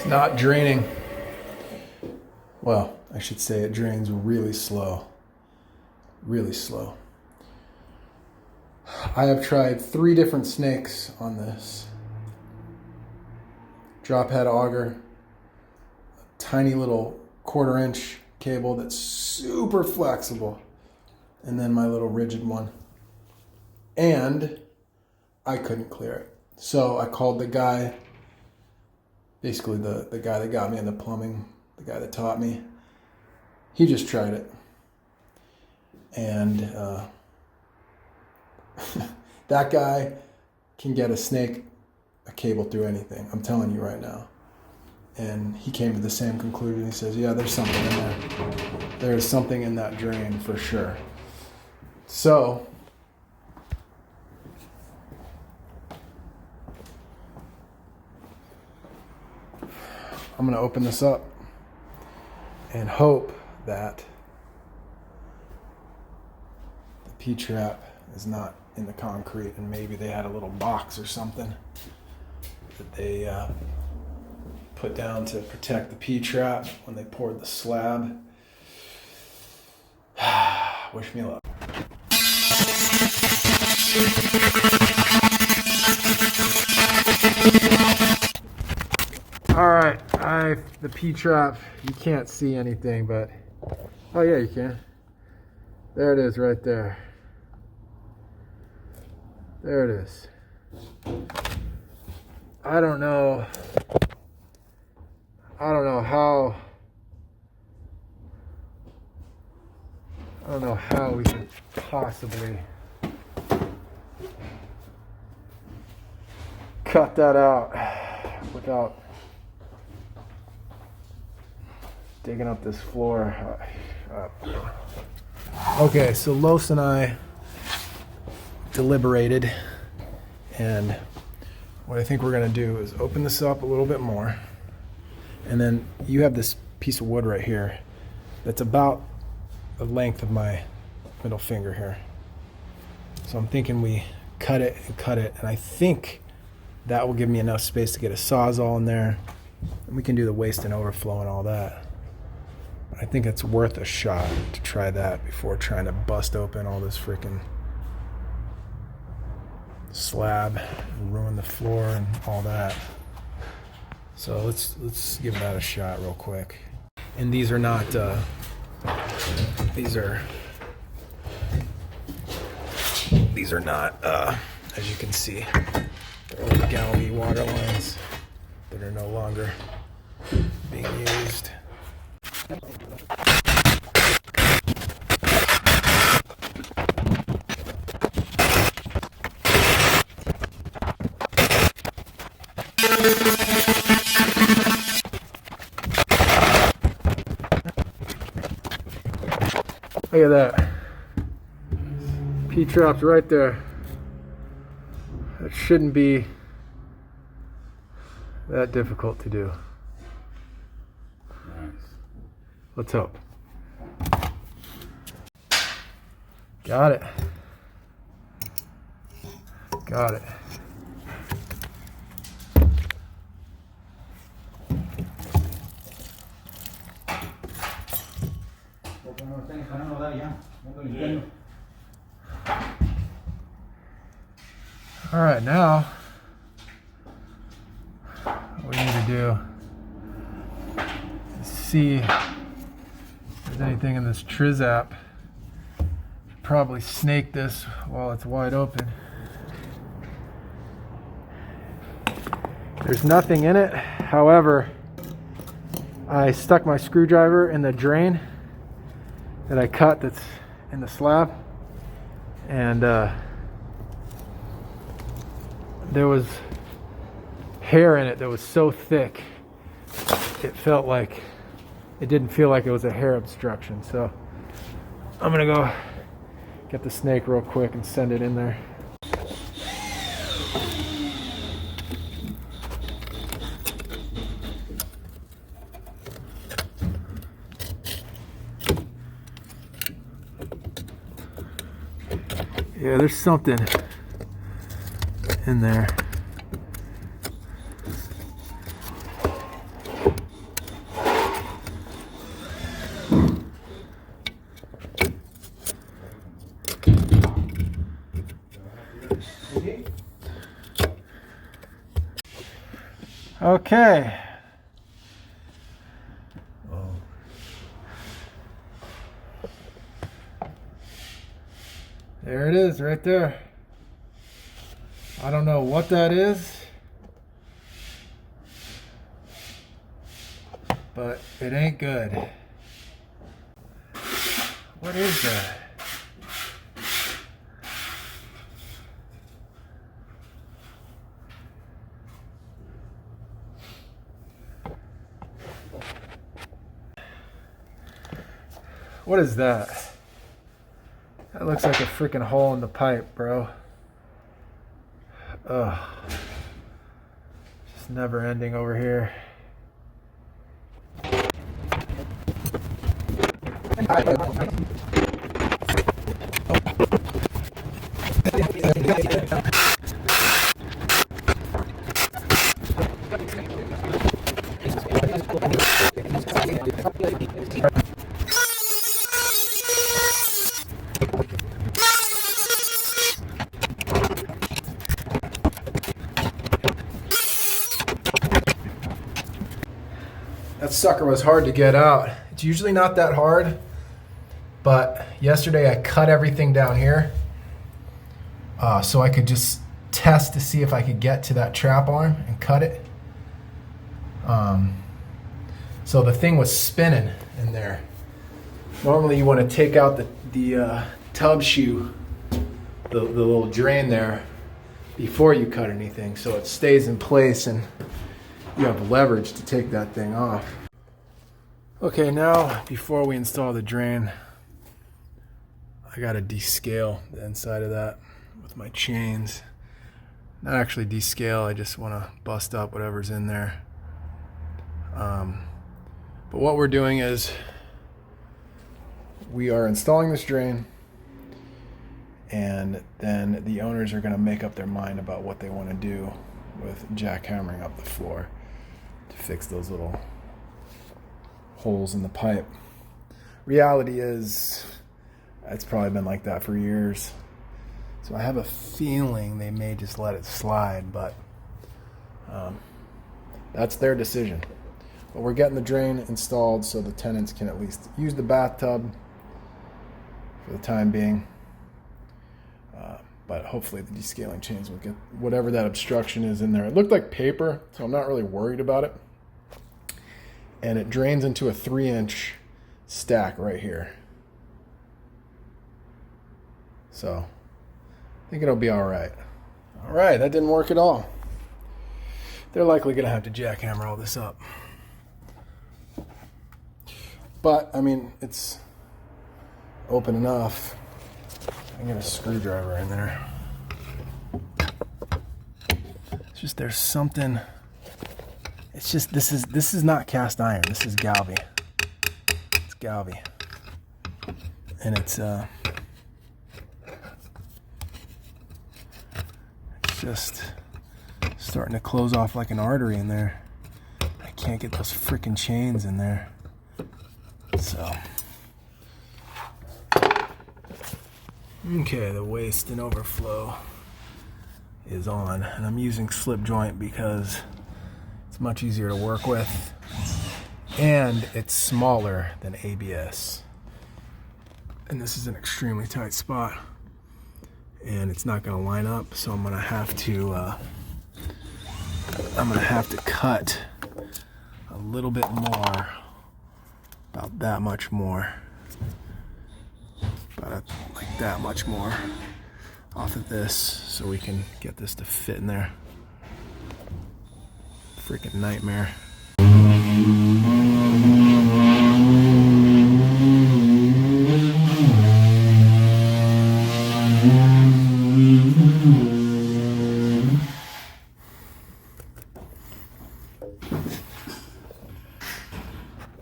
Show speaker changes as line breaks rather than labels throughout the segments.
It's not draining. Well, I should say it drains really slow. Really slow. I have tried 3 different snakes on this. Drop head auger, a tiny little 1/4 inch cable that's super flexible, and then my little rigid one. And I couldn't clear it. So I called the guy, basically the guy that got me in the plumbing, the guy that taught me. He just tried it. And that guy can get a cable through anything. I'm telling you right now. And he came to the same conclusion. He says, yeah, there's something in there. There's something in that drain for sure. So I'm going to open this up and hope that the P-trap is not in the concrete, and maybe they had a little box or something that they put down to protect the P-trap when they poured the slab. Wish me luck. All right, the P-trap, you can't see anything, but, oh yeah, you can. There it is right there. There it is. I don't know how we could possibly cut that out without digging up this floor. Okay, so Los and I deliberated, and what I think we're gonna do is open this up a little bit more, and then you have this piece of wood right here that's about the length of my middle finger here. So I'm thinking we cut it, and I think that will give me enough space to get a Sawzall in there, and we can do the waste and overflow and all that. I think it's worth a shot to try that before trying to bust open all this freaking slab and ruin the floor and all that. So let's give that a shot real quick. And these are not these are not as you can see, they're old Galvey water lines that are no longer being used. Look at that. P-trap's right there. That shouldn't be that difficult to do.
Nice.
Let's hope. Got it. Got it. All right, now what we need to do is see if there's anything in this Trizap. Probably snake this while it's wide open. There's nothing in it. However, I stuck my screwdriver in the drain that I cut that's in the slab, and there was hair in it that was so thick it didn't feel like it was a hair obstruction. So I'm gonna go get the snake real quick and send it in there. Yeah, there's something in there. Okay. There it is, right there. I don't know what that is, but it ain't good. What is that? What is that? That looks like a freaking hole in the pipe, bro. Ugh. Just never ending over here. That sucker was hard to get out. It's usually not that hard, but yesterday I cut everything down here so I could just test to see if I could get to that trap arm and cut it. So the thing was spinning in there. Normally you want to take out the tub shoe, the little drain there, before you cut anything so it stays in place and you have leverage to take that thing off. Okay, now before we install the drain, I gotta descale the inside of that with my chains. Not actually descale, I just wanna bust up whatever's in there. But what we're doing is we are installing this drain, and then the owners are gonna make up their mind about what they wanna do with jackhammering up the floor to fix those little holes in the pipe. Reality is, it's probably been like that for years. So I have a feeling they may just let it slide, but that's their decision. But we're getting the drain installed so the tenants can at least use the bathtub for the time being. But hopefully the descaling chains will get whatever that obstruction is in there. It looked like paper, so I'm not really worried about it. And it drains into a 3-inch stack right here. So I think it'll be all right. All right, that didn't work at all. They're likely gonna have to jackhammer all this up. But I mean, it's open enough. I can get a screwdriver in there. It's just there's something. It's just this is not cast iron. This is galvi. It's galvi, and it's just starting to close off like an artery in there. I can't get those freaking chains in there. So. Okay, the waste and overflow is on, and I'm using slip joint because it's much easier to work with and it's smaller than ABS. And this is an extremely tight spot and it's not going to line up, so I'm going to have to cut a little bit more, about that much more. Like that much more off of this so we can get this to fit in there. Freaking nightmare.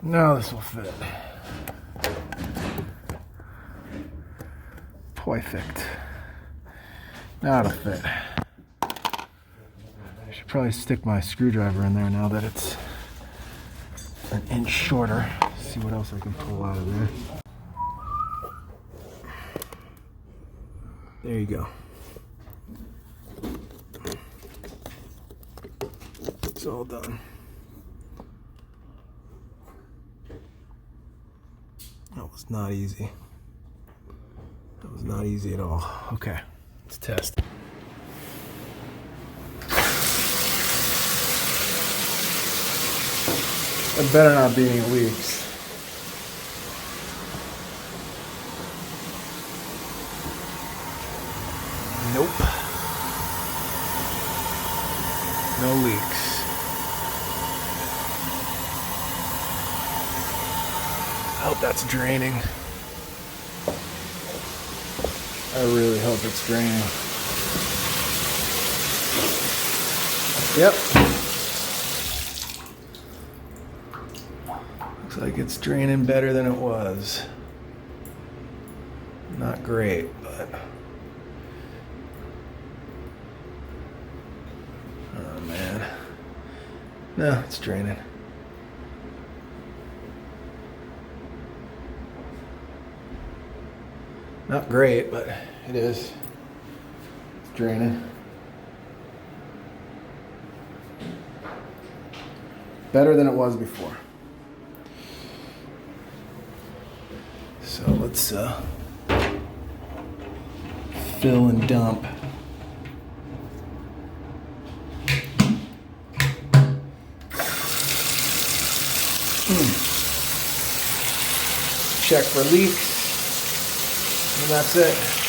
Now this will fit. Perfect. Now it'll fit. I should probably stick my screwdriver in there now that it's an inch shorter. See what else I can pull out of there. There you go. It's all done. That was not easy. That was not easy at all. Okay, let's test. It better not be any leaks. Nope. No leaks. I hope that's draining. I really hope it's draining. Yep. Looks like it's draining better than it was. Not great, but... oh man. No, it's draining. Not great, but it is. It's draining. Better than it was before. So let's fill and dump. Check for leaks. And that's it.